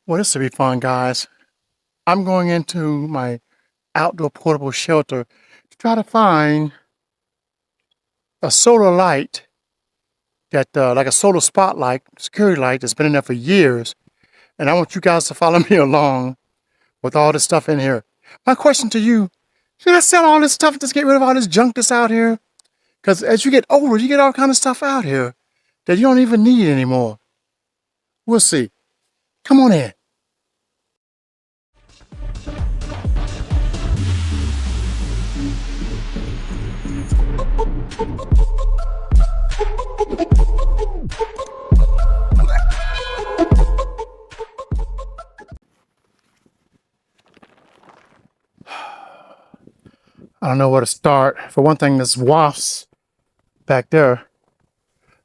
Well, this will be fun, guys. I'm going into my outdoor portable shelter to try to find a solar light that, like a solar spotlight, security light that's been in there for years. And I want you guys to follow me along with all this stuff in here. My question to you, should I sell all this stuff and just get rid of all this junk that's out here? Because as you get older, you get all kind of stuff out here that you don't even need anymore. We'll see. Come on in. I don't know where to start. For one thing, there's wasps back there.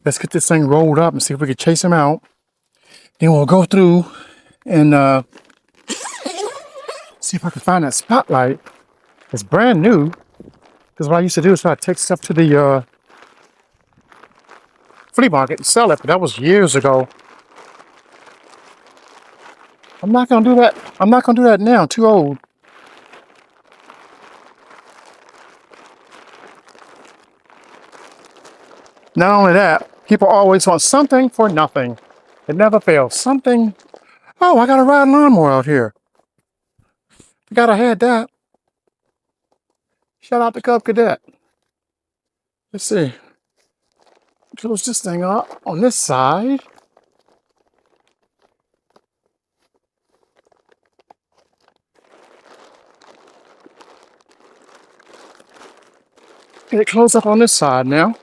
Let's get this thing rolled up and see if we can chase them out. Then we'll go through and see if I can find that spotlight. It's brand new. Because what I used to do is try to take stuff to the flea market and sell it, but that was years ago. I'm not gonna do that. I'm not gonna do that now. I'm too old. Not only that, people always want something for nothing. It never fails. Something. Oh, I got a riding lawnmower out here. Forgot I had that. Shout out to Cub Cadet. Let's see. Close this thing up on this side. Get it closed up on this side now.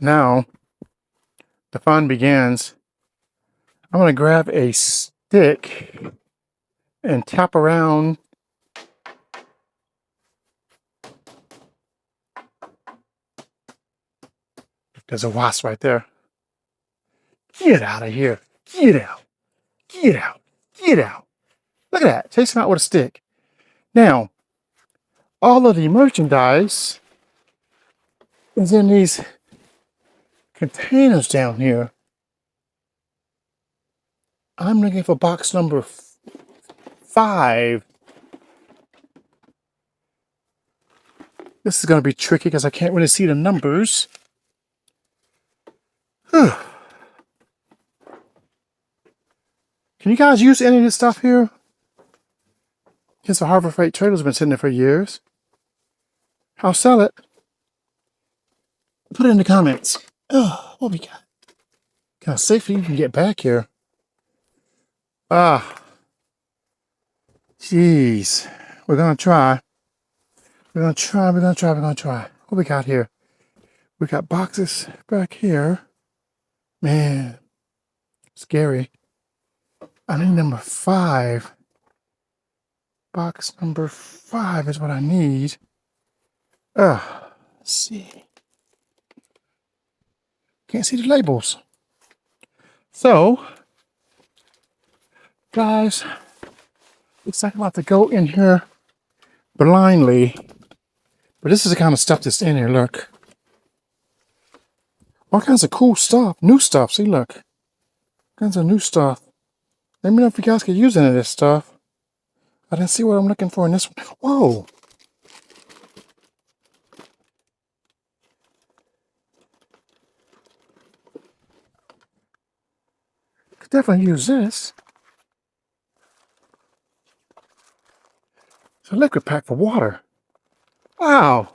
Now, the fun begins. I'm going to grab a stick and tap around. There's a wasp right there. Get out of here. Get out. Get out. Get out. Look at that. Chase him out with a stick. Now, all of the merchandise is in these containers down here. I'm looking for box number 5. This is going to be tricky because I can't really see the numbers. Can you guys use any of this stuff here? Here's a Harbor Freight trailer's been sitting there for years. I'll sell it. Put it in the comments. Oh, what we got? Kind of safely you can get back here. Jeez. We're gonna try. We're gonna try. What we got here? We got boxes back here. Man, scary. I need number 5. Box number 5 is what I need. Let's see. Can't see the labels. So, guys, looks like I'm about to go in here blindly. But this is the kind of stuff that's in here, look. All kinds of cool stuff, new stuff. See, look. All kinds of new stuff. Let me know if you guys could use any of this stuff. I didn't see what I'm looking for in this one. Whoa! Could definitely use this. It's a liquid pack for water. Wow!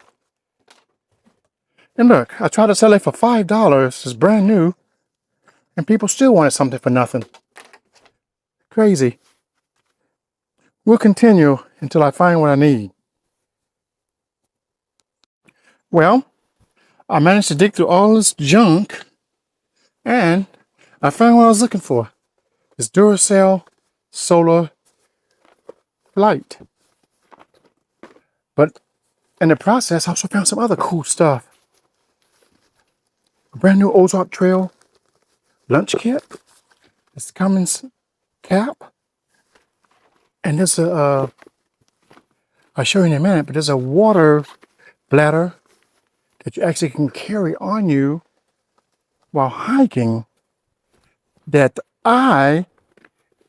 And look, I tried to sell it for $5. It's brand new. And people still wanted something for nothing. Crazy. We'll continue until I find what I need. Well, I managed to dig through all this junk and I found what I was looking for. This Duracell solar light. But in the process, I also found some other cool stuff. A brand new Ozark Trail lunch kit. It's Cummins cap. And there's I'll show you in a minute, but there's a water bladder that you actually can carry on you while hiking that I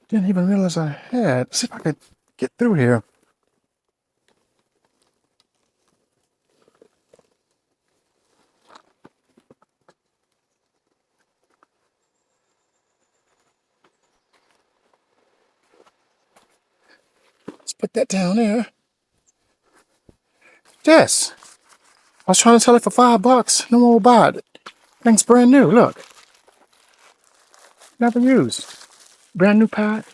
didn't even realize I had. Let's see if I could get through here. Let's put that down there. Yes. I was trying to sell it for $5. No one will buy it. Thing's brand new. Look. Never used. Brand new pack.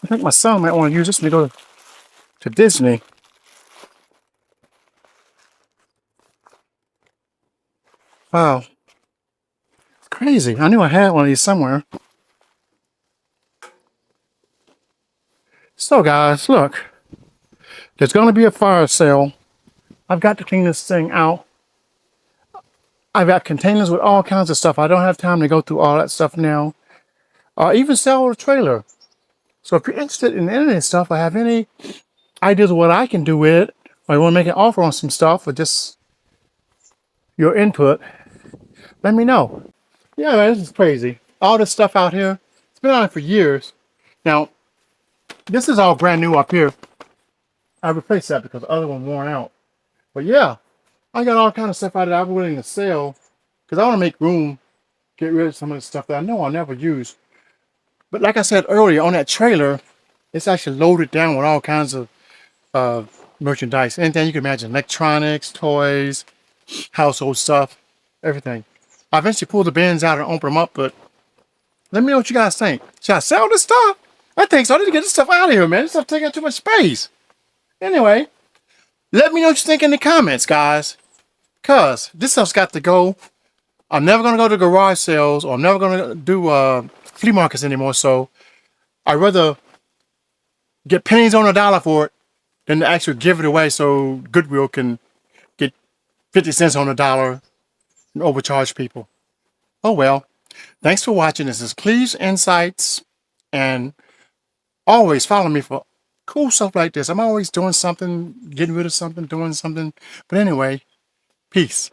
I think my son might want to use this when we go to Disney. Wow. It's crazy. I knew I had one of these somewhere. So guys, look. There's going to be a fire sale. I've got to clean this thing out. I've got containers with all kinds of stuff. I don't have time to go through all that stuff now. Even sell a trailer. So if you're interested in any of this stuff, I have any ideas of what I can do with it, or you want to make an offer on some stuff, or just your input, let me know. Yeah, man, this is crazy. All this stuff out here, it's been on for years. Now, this is all brand new up here. I replaced that because the other one worn out. But yeah, I got all kind of stuff out there I'm willing to sell because I want to make room, get rid of some of the stuff that I know I'll never use. But like I said earlier, on that trailer, it's actually loaded down with all kinds of merchandise. Anything you can imagine, electronics, toys, household stuff, everything. I eventually pulled the bins out and opened them up, but let me know what you guys think. Should I sell this stuff? I think so. I need to get this stuff out of here, man. This stuff taking up too much space. Anyway, let me know what you think in the comments, guys. Because this stuff's got to go. I'm never going to go to garage sales, or I'm never going to do flea markets anymore, so I'd rather get pennies on a dollar for it than to actually give it away so Goodwill can get 50 cents on a dollar and overcharge people. Oh well. Thanks for watching. This is Cleve's Insights, and always follow me for cool stuff like this. I'm always doing something, getting rid of something, doing something. But anyway, peace.